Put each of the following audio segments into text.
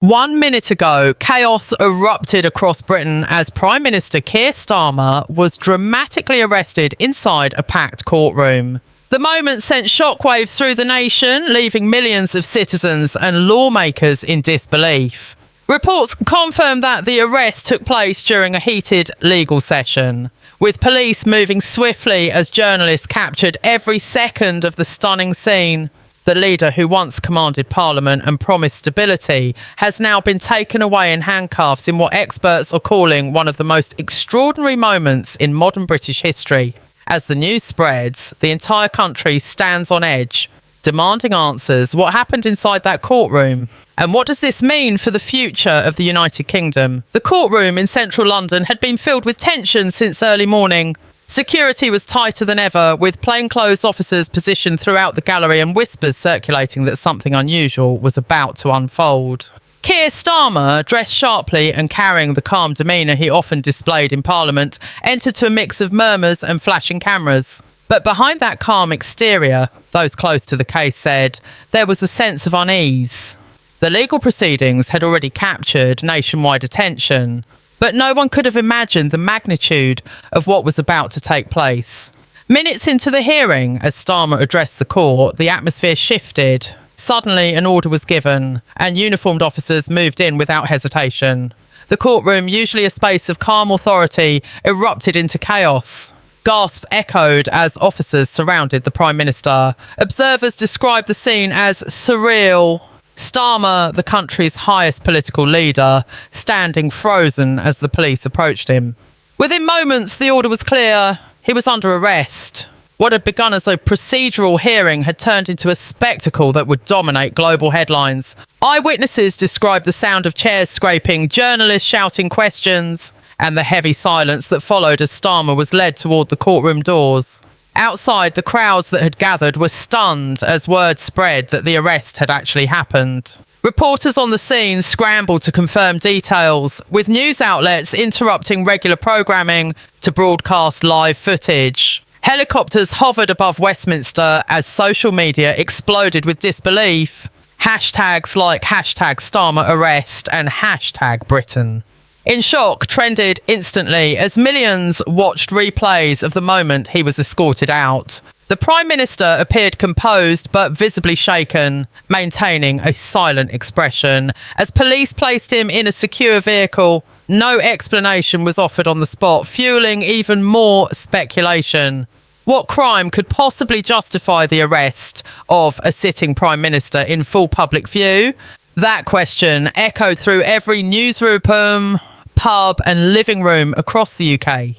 1 minute ago, chaos erupted across Britain as Prime Minister Keir Starmer was dramatically arrested inside a packed courtroom. The moment sent shockwaves through the nation, leaving millions of citizens and lawmakers in disbelief. Reports confirm that the arrest took place during a heated legal session, with police moving swiftly as journalists captured every second of the stunning scene. The leader who once commanded Parliament and promised stability has now been taken away in handcuffs in what experts are calling one of the most extraordinary moments in modern British history. As the news spreads, the entire country stands on edge, demanding answers. What happened inside that courtroom? And what does this mean for the future of the United Kingdom? The courtroom in central London had been filled with tension since early morning. Security was tighter than ever, with plainclothes officers positioned throughout the gallery and whispers circulating that something unusual was about to unfold. Keir Starmer, dressed sharply and carrying the calm demeanour he often displayed in Parliament, entered to a mix of murmurs and flashing cameras. But behind that calm exterior, those close to the case said, there was a sense of unease. The legal proceedings had already captured nationwide attention, but no one could have imagined the magnitude of what was about to take place. Minutes into the hearing, as Starmer addressed the court, the atmosphere shifted. Suddenly, an order was given, and uniformed officers moved in without hesitation. The courtroom, usually a space of calm authority, erupted into chaos. Gasps echoed as officers surrounded the Prime Minister. Observers described the scene as surreal. Starmer, the country's highest political leader, standing frozen as the police approached him. Within moments, the order was clear. He was under arrest. What had begun as a procedural hearing had turned into a spectacle that would dominate global headlines. Eyewitnesses described the sound of chairs scraping, journalists shouting questions, and the heavy silence that followed as Starmer was led toward the courtroom doors. Outside, the crowds that had gathered were stunned as word spread that the arrest had actually happened. Reporters on the scene scrambled to confirm details, with news outlets interrupting regular programming to broadcast live footage. Helicopters hovered above Westminster as social media exploded with disbelief. Hashtags like #StarmerArrest and #Britain. In shock trended instantly as millions watched replays of the moment he was escorted out. The Prime Minister appeared composed but visibly shaken, maintaining a silent expression. As police placed him in a secure vehicle, no explanation was offered on the spot, fueling even more speculation. What crime could possibly justify the arrest of a sitting Prime Minister in full public view? That question echoed through every newsroom, pub and living room across the UK.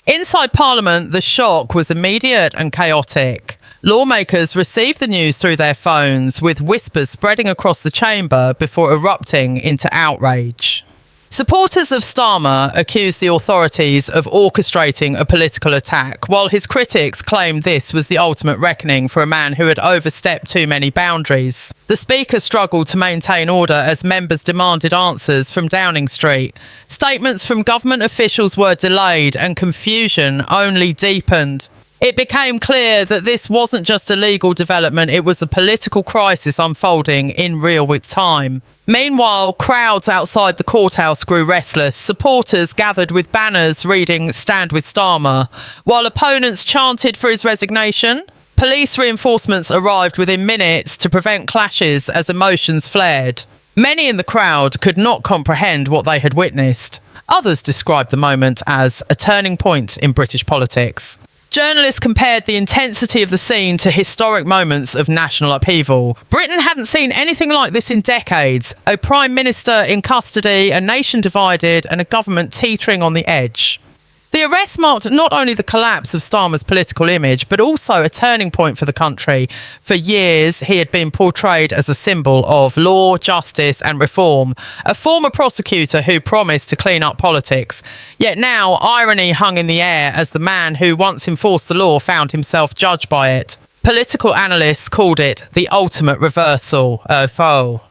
Inside Parliament, the shock was immediate and chaotic. Lawmakers received the news through their phones, with whispers spreading across the chamber before erupting into outrage. Supporters of Starmer accused the authorities of orchestrating a political attack, while his critics claimed this was the ultimate reckoning for a man who had overstepped too many boundaries. The Speaker struggled to maintain order as members demanded answers from Downing Street. Statements from government officials were delayed and confusion only deepened. It became clear that this wasn't just a legal development, it was a political crisis unfolding in real time. Meanwhile, crowds outside the courthouse grew restless. Supporters gathered with banners reading "Stand with Starmer," while opponents chanted for his resignation. Police reinforcements arrived within minutes to prevent clashes as emotions flared. Many in the crowd could not comprehend what they had witnessed. Others described the moment as a turning point in British politics. Journalists compared the intensity of the scene to historic moments of national upheaval. Britain hadn't seen anything like this in decades. A Prime Minister in custody, a nation divided, and a government teetering on the edge. The arrest marked not only the collapse of Starmer's political image, but also a turning point for the country. For years, he had been portrayed as a symbol of law, justice and reform, a former prosecutor who promised to clean up politics. Yet now, irony hung in the air as the man who once enforced the law found himself judged by it. Political analysts called it the ultimate reversal of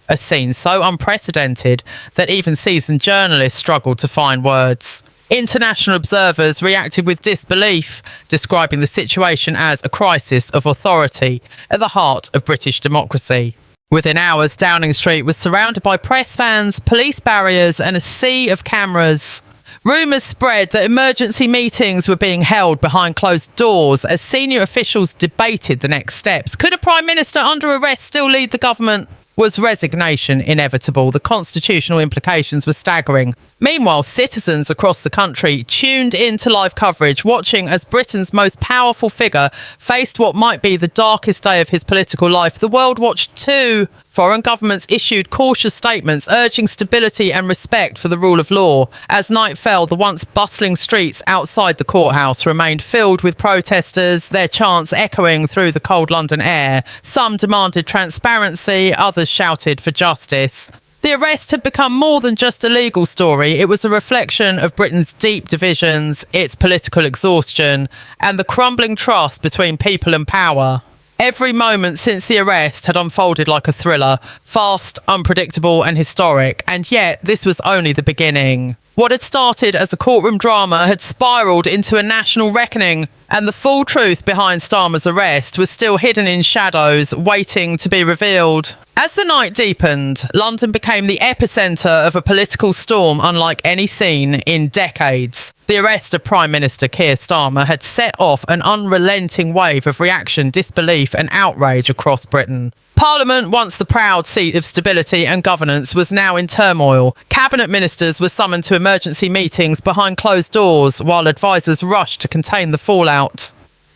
a scene so unprecedented that even seasoned journalists struggled to find words. International observers reacted with disbelief, describing the situation as a crisis of authority at the heart of British democracy. Within hours, Downing Street was surrounded by press vans, police barriers, and a sea of cameras. Rumours spread that emergency meetings were being held behind closed doors as senior officials debated the next steps. Could a Prime Minister under arrest still lead the government? Was resignation inevitable? The constitutional implications were staggering. Meanwhile, citizens across the country tuned into live coverage, watching as Britain's most powerful figure faced what might be the darkest day of his political life. The world watched too. Foreign governments issued cautious statements urging stability and respect for the rule of law. As night fell, the once bustling streets outside the courthouse remained filled with protesters, their chants echoing through the cold London air. Some demanded transparency, others shouted for justice. The arrest had become more than just a legal story. It was a reflection of Britain's deep divisions, its political exhaustion, and the crumbling trust between people and power. Every moment since the arrest had unfolded like a thriller, fast, unpredictable and historic, and yet this was only the beginning. What had started as a courtroom drama had spiralled into a national reckoning, and the full truth behind Starmer's arrest was still hidden in shadows, waiting to be revealed. As the night deepened, London became the epicentre of a political storm unlike any seen in decades. The arrest of Prime Minister Keir Starmer had set off an unrelenting wave of reaction, disbelief and outrage across Britain. Parliament, once the proud seat of stability and governance, was now in turmoil. Cabinet ministers were summoned to emergency meetings behind closed doors, while advisers rushed to contain the fallout.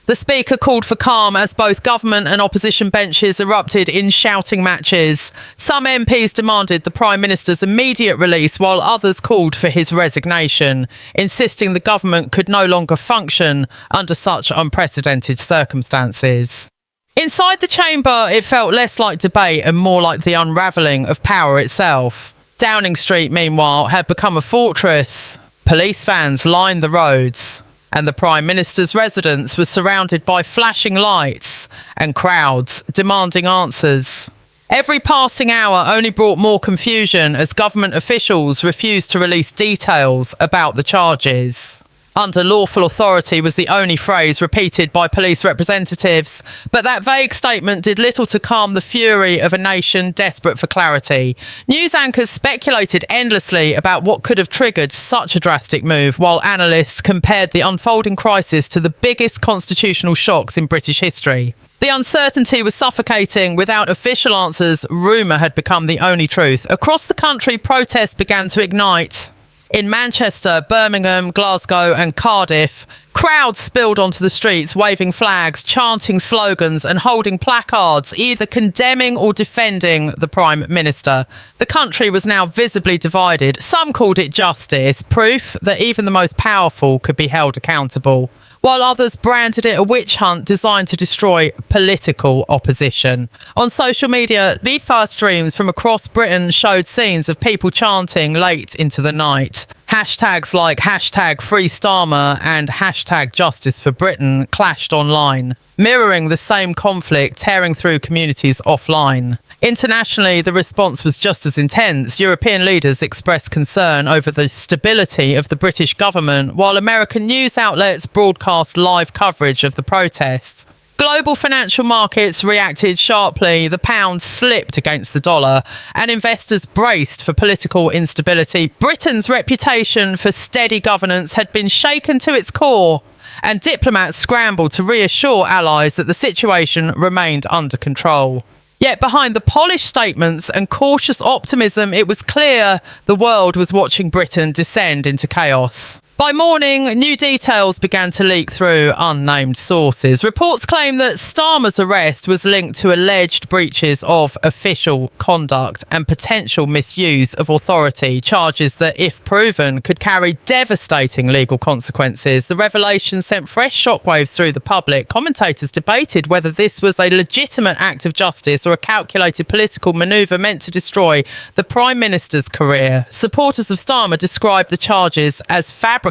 The Speaker called for calm as both government and opposition benches erupted in shouting matches. Some MPs demanded the Prime Minister's immediate release, while others called for his resignation, insisting the government could no longer function under such unprecedented circumstances. Inside the chamber, it felt less like debate and more like the unravelling of power itself. Downing Street, meanwhile, had become a fortress. Police vans lined the roads, and the Prime Minister's residence was surrounded by flashing lights and crowds demanding answers. Every passing hour only brought more confusion as government officials refused to release details about the charges. Under lawful authority was the only phrase repeated by police representatives, but that vague statement did little to calm the fury of a nation desperate for clarity. News anchors speculated endlessly about what could have triggered such a drastic move, while analysts compared the unfolding crisis to the biggest constitutional shocks in British history. The uncertainty was suffocating. Without official answers, rumour had become the only truth. Across the country, protests began to ignite. In Manchester, Birmingham, Glasgow and Cardiff, crowds spilled onto the streets, waving flags, chanting slogans and holding placards, either condemning or defending the Prime Minister. The country was now visibly divided. Some called it justice, proof that even the most powerful could be held accountable, while others branded it a witch hunt designed to destroy political opposition. On social media, live streams from across Britain showed scenes of people chanting late into the night. Hashtags like #FreeStarmer and #JusticeForBritain clashed online, mirroring the same conflict tearing through communities offline. Internationally, the response was just as intense. European leaders expressed concern over the stability of the British government, while American news outlets broadcast live coverage of the protests. Global financial markets reacted sharply. The pound slipped against the dollar, and investors braced for political instability. Britain's reputation for steady governance had been shaken to its core, and diplomats scrambled to reassure allies that the situation remained under control. Yet behind the polished statements and cautious optimism, it was clear the world was watching Britain descend into chaos. By morning, new details began to leak through unnamed sources. Reports claim that Starmer's arrest was linked to alleged breaches of official conduct and potential misuse of authority, charges that, if proven, could carry devastating legal consequences. The revelation sent fresh shockwaves through the public. Commentators debated whether this was a legitimate act of justice or a calculated political manoeuvre meant to destroy the Prime Minister's career. Supporters of Starmer described the charges as fabricated,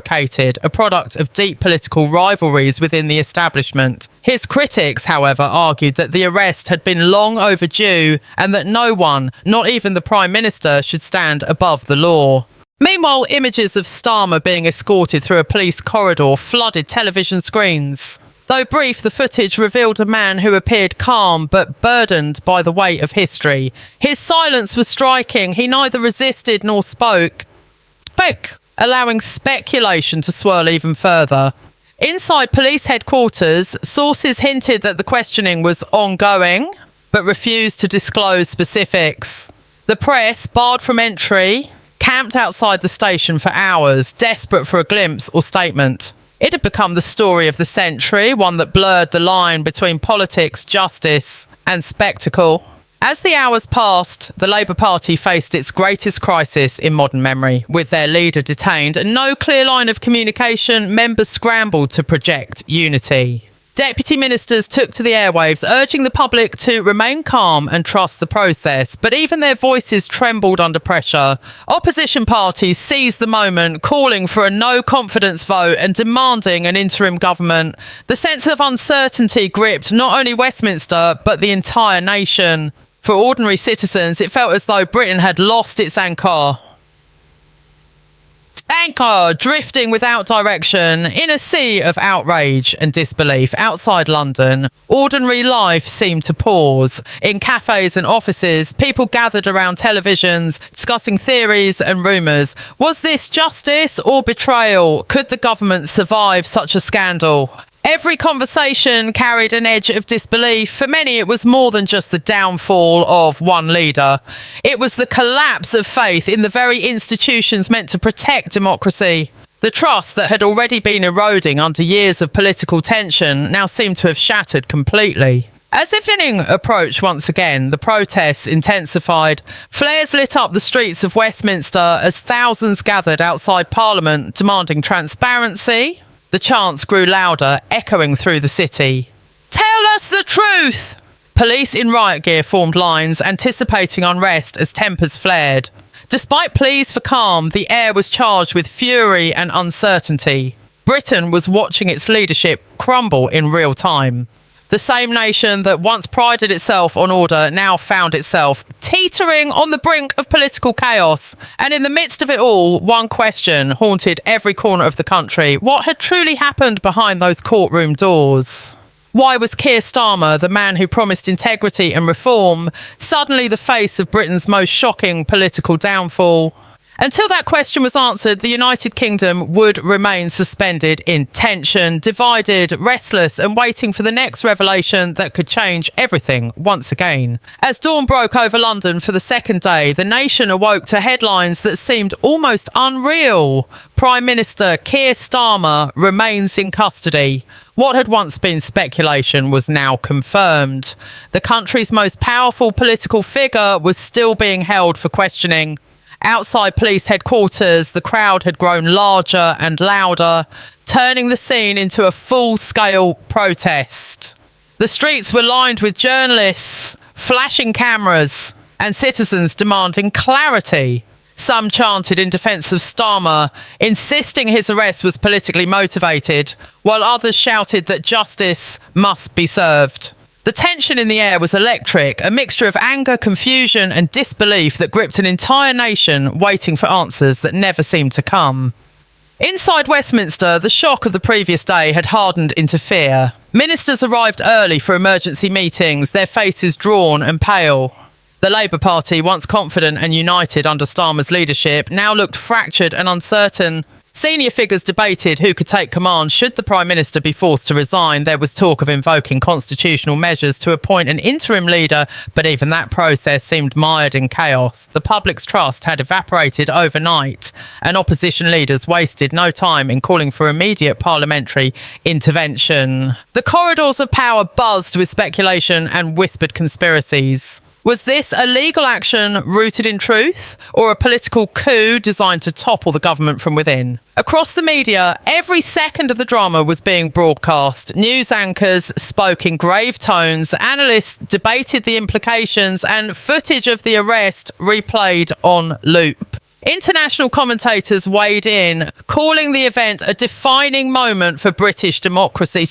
a product of deep political rivalries within the establishment. His critics, however, argued that the arrest had been long overdue and that no one, not even the Prime Minister, should stand above the law. Meanwhile, images of Starmer being escorted through a police corridor flooded television screens. Though brief, the footage revealed a man who appeared calm but burdened by the weight of history. His silence was striking. He neither resisted nor spoke, allowing speculation to swirl even further. Inside police headquarters, sources hinted that the questioning was ongoing, but refused to disclose specifics. The press, barred from entry, camped outside the station for hours, desperate for a glimpse or statement. It had become the story of the century, one that blurred the line between politics, justice, and spectacle. As the hours passed, the Labour Party faced its greatest crisis in modern memory. With their leader detained and no clear line of communication, members scrambled to project unity. Deputy ministers took to the airwaves, urging the public to remain calm and trust the process, but even their voices trembled under pressure. Opposition parties seized the moment, calling for a no-confidence vote and demanding an interim government. The sense of uncertainty gripped not only Westminster, but the entire nation. For ordinary citizens, it felt as though Britain had lost its anchor, drifting without direction in a sea of outrage and disbelief. Outside London, ordinary life seemed to pause. In cafes and offices, people gathered around televisions, discussing theories and rumours. Was this justice or betrayal? Could the government survive such a scandal? Every conversation carried an edge of disbelief. For many, it was more than just the downfall of one leader. It was the collapse of faith in the very institutions meant to protect democracy. The trust that had already been eroding under years of political tension now seemed to have shattered completely. As evening approached once again, the protests intensified. Flares lit up the streets of Westminster as thousands gathered outside Parliament demanding transparency. The chants grew louder, echoing through the city. Tell us the truth! Police in riot gear formed lines, anticipating unrest as tempers flared. Despite pleas for calm, the air was charged with fury and uncertainty. Britain was watching its leadership crumble in real time. The same nation that once prided itself on order now found itself teetering on the brink of political chaos. And in the midst of it all, one question haunted every corner of the country. What had truly happened behind those courtroom doors? Why was Keir Starmer, the man who promised integrity and reform, suddenly the face of Britain's most shocking political downfall? Until that question was answered, the United Kingdom would remain suspended in tension, divided, restless, and waiting for the next revelation that could change everything once again. As dawn broke over London for the second day, the nation awoke to headlines that seemed almost unreal. Prime Minister Keir Starmer remains in custody. What had once been speculation was now confirmed. The country's most powerful political figure was still being held for questioning. Outside police headquarters, the crowd had grown larger and louder, turning the scene into a full-scale protest. The streets were lined with journalists, flashing cameras, and citizens demanding clarity. Some chanted in defence of Starmer, insisting his arrest was politically motivated, while others shouted that justice must be served. The tension in the air was electric, a mixture of anger, confusion, and disbelief that gripped an entire nation waiting for answers that never seemed to come. Inside Westminster, the shock of the previous day had hardened into fear. Ministers arrived early for emergency meetings, their faces drawn and pale. The Labour Party, once confident and united under Starmer's leadership, now looked fractured and uncertain. Senior figures debated who could take command should the Prime Minister be forced to resign. There was talk of invoking constitutional measures to appoint an interim leader, but even that process seemed mired in chaos. The public's trust had evaporated overnight, and opposition leaders wasted no time in calling for immediate parliamentary intervention. The corridors of power buzzed with speculation and whispered conspiracies. Was this a legal action rooted in truth, or a political coup designed to topple the government from within? Across the media, every second of the drama was being broadcast. News anchors spoke in grave tones, analysts debated the implications, and footage of the arrest replayed on loop. International commentators weighed in, calling the event a defining moment for British democracy.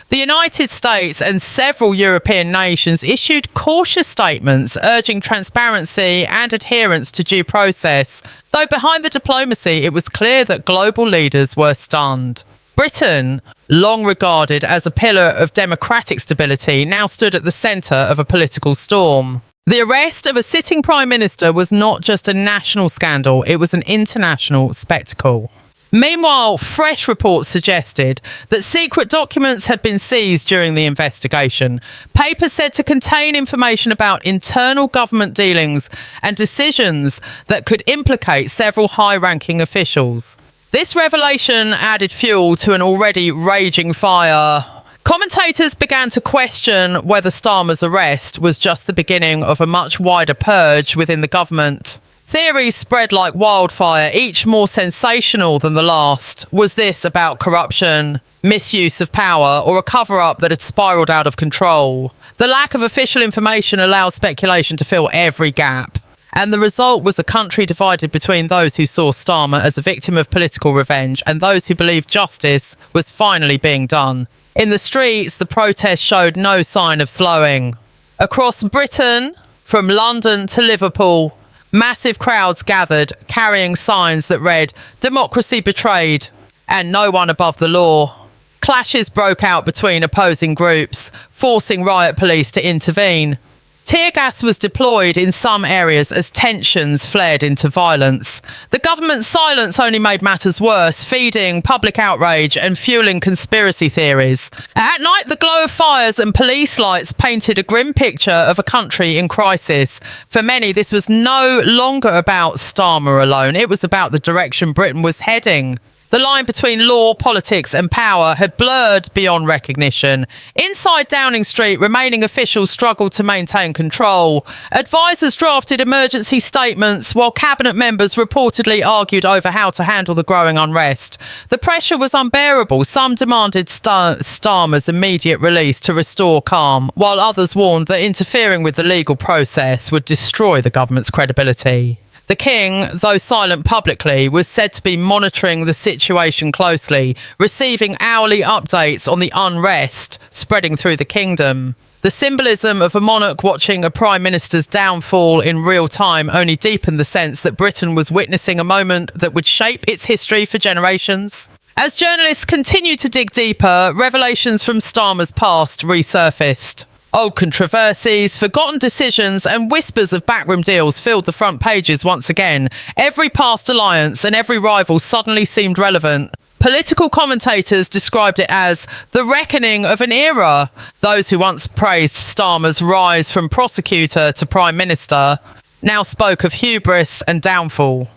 The United States and several European nations issued cautious statements urging transparency and adherence to due process, though behind the diplomacy it was clear that global leaders were stunned. Britain, long regarded as a pillar of democratic stability, now stood at the centre of a political storm. The arrest of a sitting Prime Minister was not just a national scandal, it was an international spectacle. Meanwhile, fresh reports suggested that secret documents had been seized during the investigation, papers said to contain information about internal government dealings and decisions that could implicate several high-ranking officials. This revelation added fuel to an already raging fire. Commentators began to question whether Starmer's arrest was just the beginning of a much wider purge within the government. Theories spread like wildfire, each more sensational than the last. Was this about corruption, misuse of power, or a cover-up that had spiralled out of control? The lack of official information allowed speculation to fill every gap. And the result was a country divided between those who saw Starmer as a victim of political revenge and those who believed justice was finally being done. In the streets, the protests showed no sign of slowing. Across Britain, from London to Liverpool, massive crowds gathered, carrying signs that read, "Democracy betrayed," and "No one above the law." Clashes broke out between opposing groups, forcing riot police to intervene. Tear gas was deployed in some areas as tensions flared into violence. The government's silence only made matters worse, feeding public outrage and fueling conspiracy theories. At night, the glow of fires and police lights painted a grim picture of a country in crisis. For many, this was no longer about Starmer alone. It was about the direction Britain was heading. The line between law, politics and power had blurred beyond recognition. Inside Downing Street, remaining officials struggled to maintain control. Advisors drafted emergency statements while cabinet members reportedly argued over how to handle the growing unrest. The pressure was unbearable. Some demanded Starmer's immediate release to restore calm, while others warned that interfering with the legal process would destroy the government's credibility. The king, though silent publicly, was said to be monitoring the situation closely, receiving hourly updates on the unrest spreading through the kingdom. The symbolism of a monarch watching a prime minister's downfall in real time only deepened the sense that Britain was witnessing a moment that would shape its history for generations. As journalists continued to dig deeper, revelations from Starmer's past resurfaced. Old controversies, forgotten decisions and whispers of backroom deals filled the front pages once again. Every past alliance and every rival suddenly seemed relevant. Political commentators described it as the reckoning of an era. Those who once praised Starmer's rise from prosecutor to prime minister now spoke of hubris and downfall.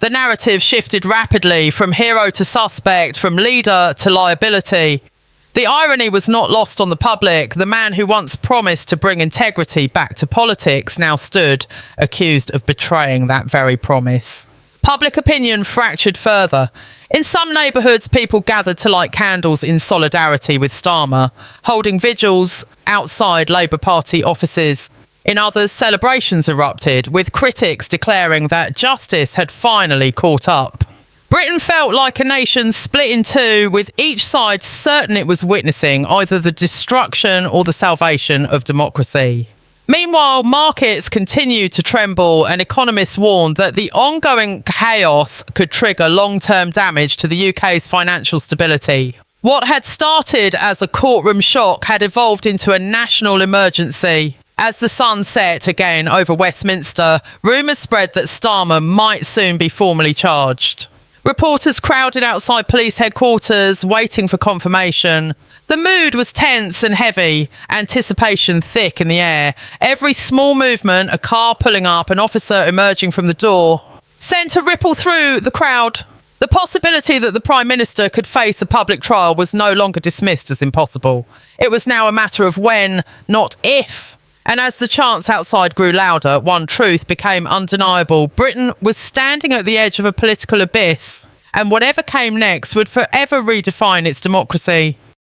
The narrative shifted rapidly from hero to suspect, from leader to liability. The irony was not lost on the public. The man who once promised to bring integrity back to politics now stood accused of betraying that very promise. Public opinion fractured further. In some neighbourhoods, people gathered to light candles in solidarity with Starmer, holding vigils outside Labour Party offices. In others, celebrations erupted, with critics declaring that justice had finally caught up. Britain felt like a nation split in two, with each side certain it was witnessing either the destruction or the salvation of democracy. Meanwhile, markets continued to tremble, and economists warned that the ongoing chaos could trigger long-term damage to the UK's financial stability. What had started as a courtroom shock had evolved into a national emergency. As the sun set again over Westminster, rumours spread that Starmer might soon be formally charged. Reporters crowded outside police headquarters, waiting for confirmation. The mood was tense and heavy, anticipation thick in the air. Every small movement, a car pulling up, an officer emerging from the door, sent a ripple through the crowd. The possibility that the Prime Minister could face a public trial was no longer dismissed as impossible. It was now a matter of when, not if. And as the chants outside grew louder, one truth became undeniable. Britain was standing at the edge of a political abyss, and whatever came next would forever redefine its democracy.